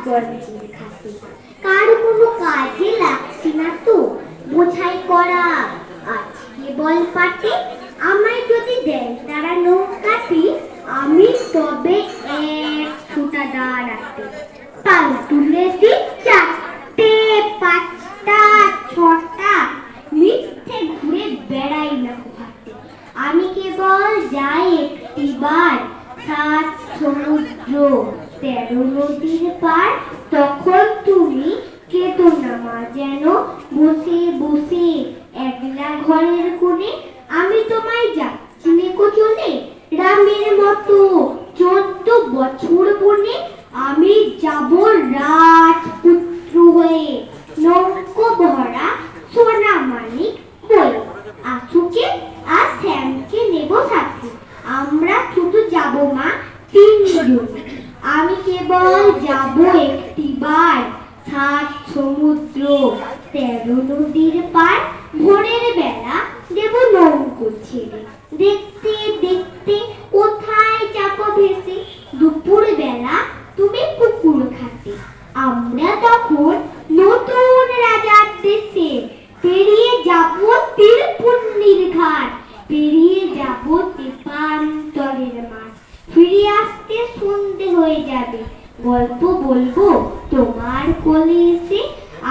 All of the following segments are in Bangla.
গল্পের খাতে। কার কোনো কাজে লাগছে না তো বোঝাই করা, আজকে বল পাটে। আমায় যদি দেন তারা নৌকাটি, আমি তবে এক ছুটা দাঁড়াতে। পাল তুলে দিই চারটে পাঁচটা ছটা, মিথ্যে ঘুরে বেড়াই না ঘাটে। আমি কেবল যাই একটিবার, 7 সমুদ্র 13 নদীর পার। তখন তুমি কেঁদো না মা যেন, বসে বসে একলা ঘরের কোণে। আমি তোমায় যাচ্ছি নেকো চলে, রামের মতো 14 বছর বনে। আমি যাব রাজপুত্র হয়ে, নৌকো ভরা সোনা মানিক বয়ে। আশুকে আর শ্যামকে নেব সাথে, আমরা শুধু যাব মা 3 জনে। আমি কেবল যাব একটিবার, 7 সমুদ্র 13 নদীর পার। ভোরের বেলা দেব নৌকো ছেড়ে, দেখতে দেখতে কোথায় যাব ভেসে। দুপুর বেলা তুমি পুকুর ঘাটে, আমরা তখন নতুন রাজার দেশে। পেরিয়ে যাব তীরপুণ্যির ঘাট, পেরিয়ে যাব তেপান্তরের মাঠ। ফিরে আসতে সন্ধে হয়ে যাবে, গল্প বলবো তোমার কোলে এসে।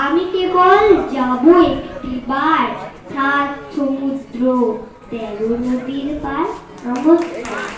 আমি কেবল যাব একটিবার, 7 সমুদ্র 13 নদীর পার। নমস্কার।